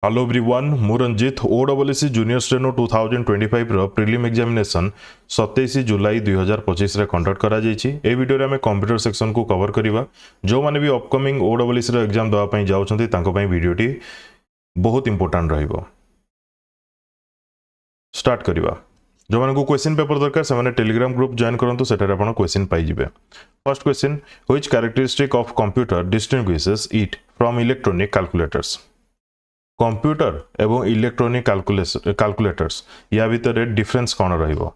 Hello everyone मु Ranjit ओडब्ल्यूसी junior steno 2025 रो prelim examination 27 जुलाई 2025 रे conduct करा जायछि। ए वीडियो रे हमें कंप्यूटर सेक्शन को कवर करिवा। जो माने भी अपकमिंग ओडब्ल्यूसी रो एग्जाम दवा पई जाउछंती तांको पई वीडियोटी बहुत इंपोर्टेंट रहिबो। स्टार्ट करिवा। जो माने को क्वेश्चन पेपर दरकार से माने टेलीग्राम ग्रुप जॉइन करंतु सेटारे आपण क्वेश्चन पाई जिवे। First question which characteristic of computer distinguishes it from electronic calculators. Computer एवं इलेक्ट्रॉनिक कैलकुलेटर्स या भितर डिफरेंस कौन रहिबो।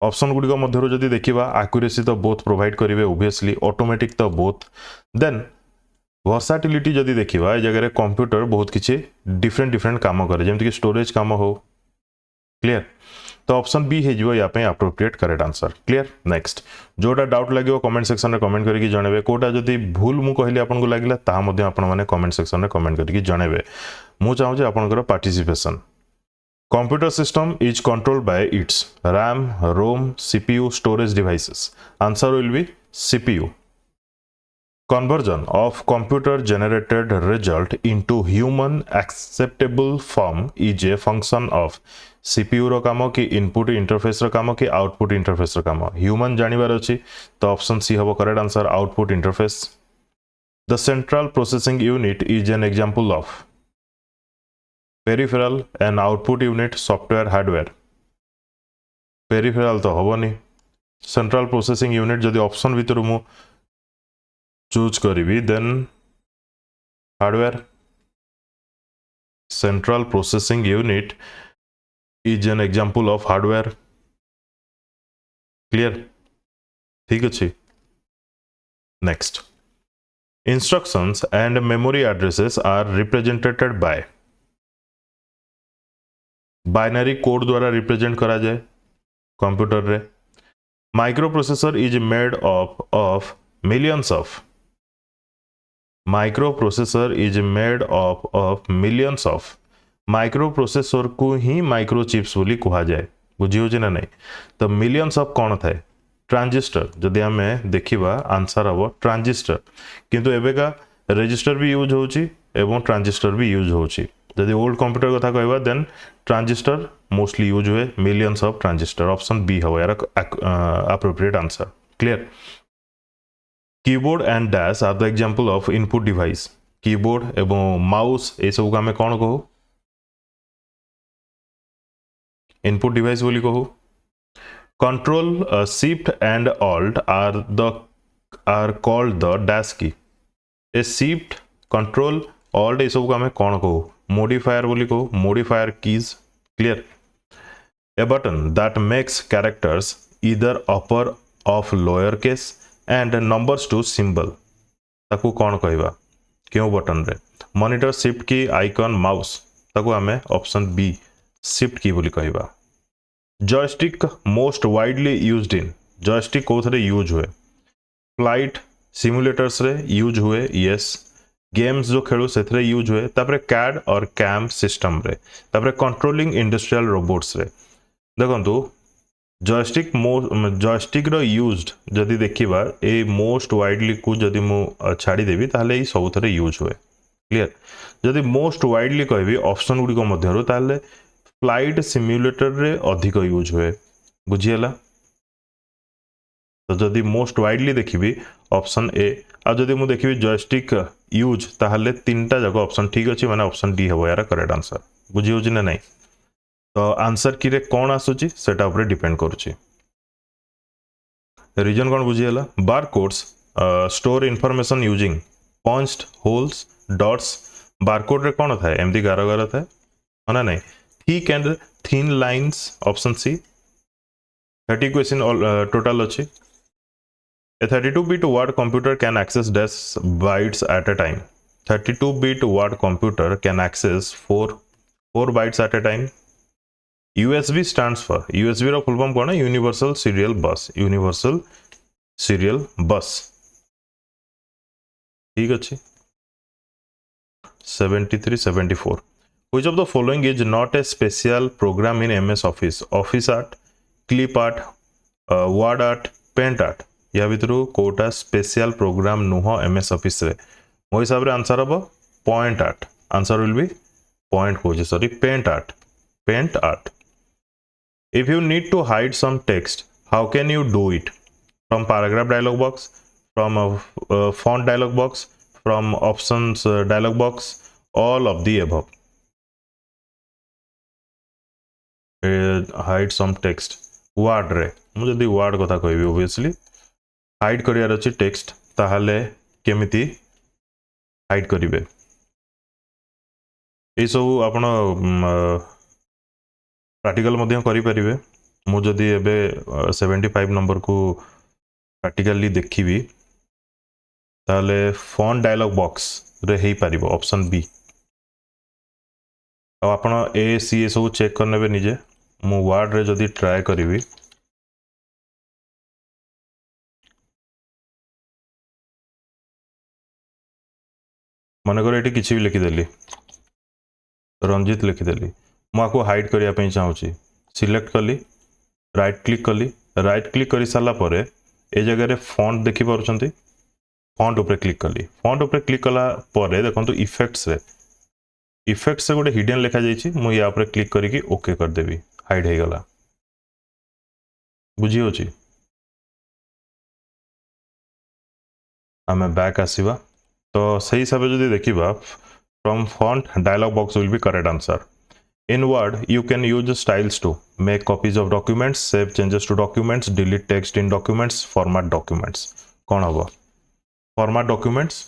ऑप्शन गुडी मध्यरु जदि देखिबा एक्यूरेसी तो बोथ प्रोवाइड करिवे ओबियसली, ऑटोमेटिक तो बोथ, देन वर्साटिलिटी जदि देखिबा ए जगह रे कंप्यूटर बहुत किछि डिफरेंट काम करे जेमति कि स्टोरेज काम हो। क्लियर, तो ऑप्शन बी हे जिवो या पे appropriate correct answer. Clear, next जोटा डाउट लागियो कमेंट सेक्शन रे कमेंट करके जणेबे। कोटा जदि भूल मु कहली आपन को लागिला ता मध्ये आपन माने कमेंट सेक्शन रे कमेंट करके जणेबे। मु चाहू जे आपनकर पार्टिसिपेशन। Computer system is controlled by its RAM, ROM, CPU, storage devices. Answer will be CPU. Conversion of computer generated result into human acceptable form is a function of CPU रो काम कि input interface रो काम कि output interface रो काम। Human जानिबार अछि तो option C हबो correct answer, output interface. The central processing unit is an example of peripheral and output unit software hardware. Peripheral तो हबोनी, सेंट्रल प्रोसेसिंग यूनिट जदि ऑप्शन भितर मु चूज करी then hardware. Central processing unit is an example of hardware. Clear, ठीक अच्छे। Next, instructions and memory addresses are represented by. Binary code द्वारा represent करा जाए कंप्यूटर रे। Microprocessor is made of millions of. Micro processor is made of millions of. Micro processor को ही micro chips बोली कहा जाए। बुझी हो ना नहीं, तो मिलियंस ऑफ कौन थाए ट्रांजिस्टर। जदि आमे देखिबा आंसर हम ट्रांजिस्टर, किंतु एबेका रजिस्टर भी यूज होची एवं ट्रांजिस्टर भी यूज होची। जदि ओल्ड कंप्यूटर कथा कहबा देन ट्रांजिस्टर मोस्टली यूज हुए, millions of transistor. Option B हो यार appropriate answer. Clear, keyboard and dash are the example of input device. Keyboard एवं माउस ए सब को कौन कहू इनपुट डिवाइस बोली कहू। Control shift and alt are called the dash key. ए शिफ्ट, कंट्रोल, ऑल्ट ए सब को कौन कहू मॉडिफायर बोली कहू, modifier keys. Clear, a button that makes characters either upper of lower case and numbers to symbol ताकू कौन कहवा क्यों बटन रे। Monitor shift key, icon, mouse ताकू आमे ऑप्शन बी शिफ्ट की बोली कहवा। Joystick most widely used in. Joystick कोथरे यूज हुए फ्लाइट सिमुलेटर्स रे यूज हुए, यस। गेम्स जो खेलु सेथरे यूज हुए, तापरे कैड और कैम सिस्टम रे, तापरे कंट्रोलिंग इंडस्ट्रियल रोबोट्स रे। देखंतु जॉयस्टिक रो यूज्ड जदि देखिबा ए मोस्ट वाइडली को जदि मु छाड़ी देबी ताहले ई सब थरे यूज हुए। क्लियर, जदि मोस्ट वाइडली कहबी ऑप्शन गुडी को मध्यरु ताहले फ्लाइट सिमुलेटर रे अधिक यूज हुए। बुझिएला, तो जदि मोस्ट वाइडली देखिबी ऑप्शन ए, आ जदि मु देखिबी जॉयस्टिक यूज ताहले तीनटा जगह ऑप्शन ठीक अछि, माने ऑप्शन डी हबो यार करेक्ट आंसर। बुझि होछि ना नहीं, तो आंसर की रे कौन आसुची सेटा ऊपर डिपेंड करूची। रीजन कौन बुझिएला। Bar codes store information using points, holes, dots. Barcode रे कौन थाए एमती गार गार थाए ना नहीं। Thick and thin lines, option C. 30 question total अच्छी। A 32-bit word computer can access dash bytes at a time. 32-bit word computer can access 4 bytes at a time. USB stands for, USB रो full form कौन है universal serial bus. Universal serial bus, ठीक अच्छे। 73, 74 Which of the following is not a special program in MS Office? Office art, clip art, word art, paint art। या भितर कोटा special program नुह MS office रे। मो हिसाब रे आंसर हम point art. Answer will be point खोजे sorry paint art. If you need to hide some text, how can you do it? From paragraph dialog box, from a font dialog box, from options dialog box, all of the above. Hide some text word रे मुझे दी word कथा कहबी obviously hide करियार अछि text ताहाले केमिति hide करिवे ए सब आपण practical मध्य करि परिबे मु जदी एबे 75 नंबर को प्रैक्टिकली देखिबी ताले फॉन्ट डायलॉग बॉक्स रे हेई परिबो ऑप्शन बी अब आपण ए सी ए सब चेक करनेबे निजे मु वर्ड रे जदी ट्राई करिवि मन कर ये किसी भी लिखिदेली रंजित लिखिदेली मुझे हाइड करने चाहूँगी सिलेक्ट कली राइट क्लिक कर सारा पर ए जगह फॉन्ट देखि पारुछंती फॉन्ट ऊपर क्लिक कली फॉन्ट ऊपर क्लिक कला पर देखो इफेक्ट्स रे गोटे हिडन लिखा जाइए मुझे या ऊपर क्लिक करके ओके करदेवी हाइड हो गला बुझी होची आम बैक आसीबा तो सही हिसाब से जो देखा from font dialog box will be correct answer in word you can use styles to make copies of documents save changes to documents delete text in documents format documents कौन होगा format documents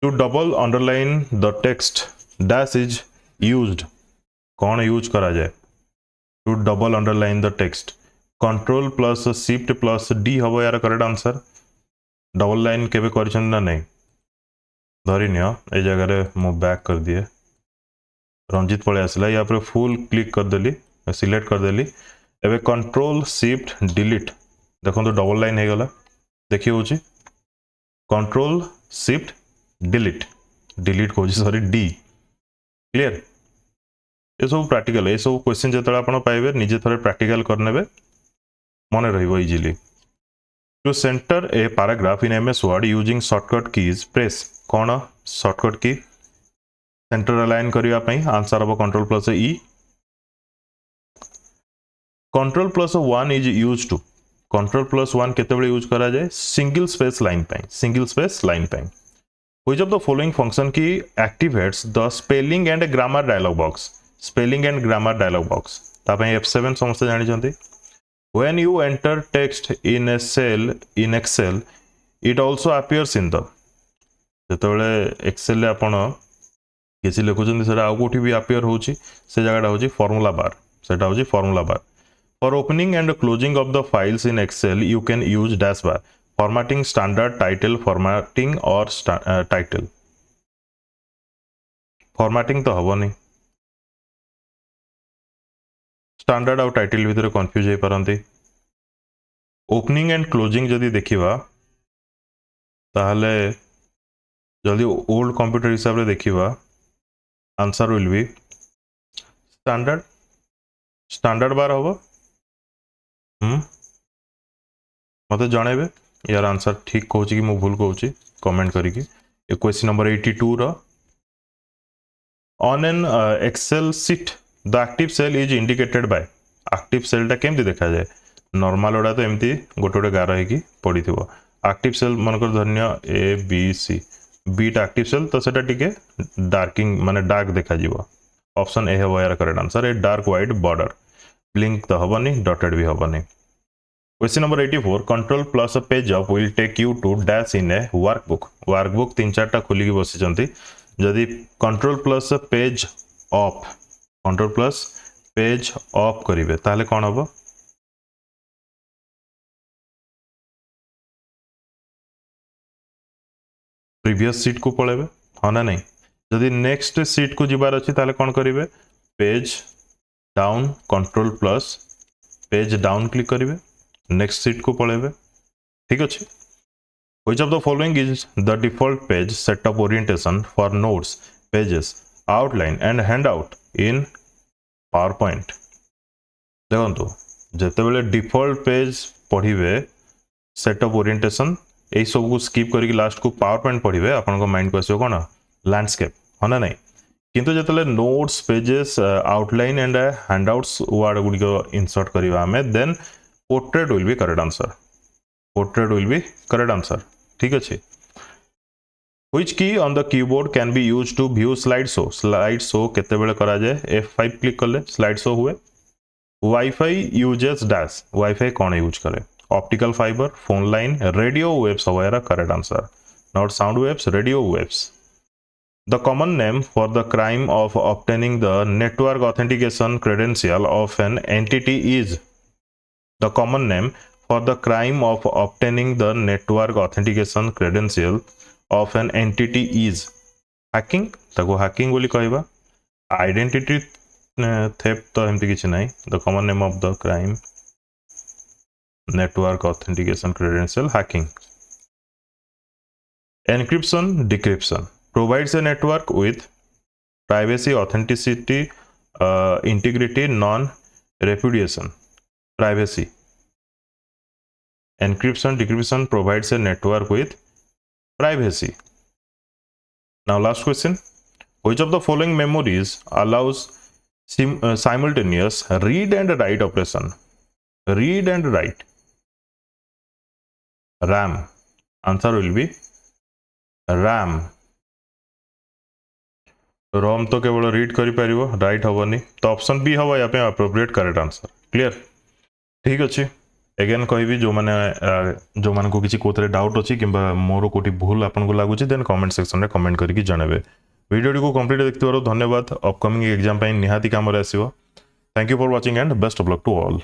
to double underline the text dash is used कौन use करा जाए to double underline the text control plus shift plus d होगा यार correct answer double line केबे करछन ना नहीं धरी नियो ए जगह रे मु बैक कर दिए रंजित पळे आसला या पर फुल क्लिक कर देली सिलेक्ट कर देली एबे कंट्रोल शिफ्ट डिलीट देखो तो डबल लाइन हो गला देखि होची कंट्रोल शिफ्ट डिलीट को सॉरी डी क्लियर ये सब प्रैक्टिकल ये सब क्वेश्चन जतला आपण पाइबे निजे थरे प्रैक्टिकल करनेबे मने रहइबो easily to centre a paragraph in MS Word using shortcut keys press कौन शॉर्टकट की सेंटर अलाइन करिया पई आंसर अब control plus E control plus 1 is used to control plus 1 केतेबेले यूज करा जाए सिंगल स्पेस लाइन पई which of the following function key activates the spelling and grammar dialog box ता पई F7 समस्त जानि छथि when you enter text in A cell in Excel it also appears in the जेतेबेले Excel रे आपण किसी लिखुं से आउ कौटी भी अपीयर होची से जगह हूँ फॉर्मूला बार सेटा हूँ formula bar for opening and closing of the files in Excel you can use dash bar formatting standard title formatting और टाइटल फॉर्मेटिंग तो हम नहीं स्टैंडर्ड और टाइटल भितर कंफ्यूज हो पारती ओपनिंग एंड क्लोजिंग जदि देखा ताहले जदि ओल्ड कंप्यूटर हिसाब से देखा answer will B standard bar हम मत जनइबे यार आंसर ठीक कहूँ कि मु भूल कहूँ कमेंट करिकी question number 82 row on an Excel sheet the active cell is indicated by active सेलटा केमती देखा जाए नॉर्मल ओडा तो एमती गोटे गोटे गार होगी पड़ी एक्टिव सेल मनकर धन्य ए बी सी बीटा एक्टिव सेल तो सेटा टिके डार्किंग माने डार्क देखा जीवो ऑप्शन ए है यार correct answer A dark white border blink तो हबनी डॉटेड भी हबनी question number 84 control plus page up will take you to dash in a workbook 3-4टा खोलिकी बसिचंती जदि कंट्रोल प्लस पेज अप करिवे ताले कोन हबो प्रीवियस सीट को पळेबे हाँ ना नहीं जदि नेक्स्ट सीट को जिबार अछि ताले कोन करिवे page down control plus page down click करिवे नेक्स्ट सीट को पळेबे ठीक अछि which of the following is the default page setup orientation for notes pages outline and handout in power point देखंतु जेतेबेले डिफॉल्ट पेज पढिबे सेटअप ओरिएंटेशन यही सब को skip करके last को पावर पॉइंट पढ़े आपन माइंड को आसो कौन लैंडस्केप हाँ ना नहीं किंतु जतले notes pages outline and handouts word गुडिक इंसर्ट करबा हमें then portrait will be correct answer portrait will be correct answer ठीक अच्छे Which key on the keyboard can be used to view slideshow? Slideshow केते बेले करा जाए F5 क्लिक कर ले slideshow हुए Wi-Fi uses dash Wi-Fi कौन यूज करे optical fibre phone line radio waves हवारा correct answer not sound waves radio waves The common name for the crime of obtaining the network authentication credential of an entity is the common name for the crime of obtaining the network authentication credential of an entity is hacking ताको hacking बोली कहबा identity theft तो एमती किछ नाही the common name of the crime network authentication credential hacking encryption decryption provides a network with privacy authenticity integrity non repudiation privacy encryption decryption provides a network with privacy. Now last question, which of the following memories allows simultaneous read and write operation? Read and write. RAM. Answer will be RAM. ROM तो केवल read करि परिबो right हबनी तो option B हवा या पे appropriate correct answer clear ठीक अछि eigen कहबी जो माने को किसी कोतरे डाउट अछि किबा मोर कोटी भूल आपन को लागु छी देन कमेंट सेक्शन रे कमेंट करके जणाबे वीडियो को कंप्लीट देखथिबारो धन्यवाद अपकमिंग एग्जाम पई निहाती काम रे आसीबो thank you for watching and best of luck to all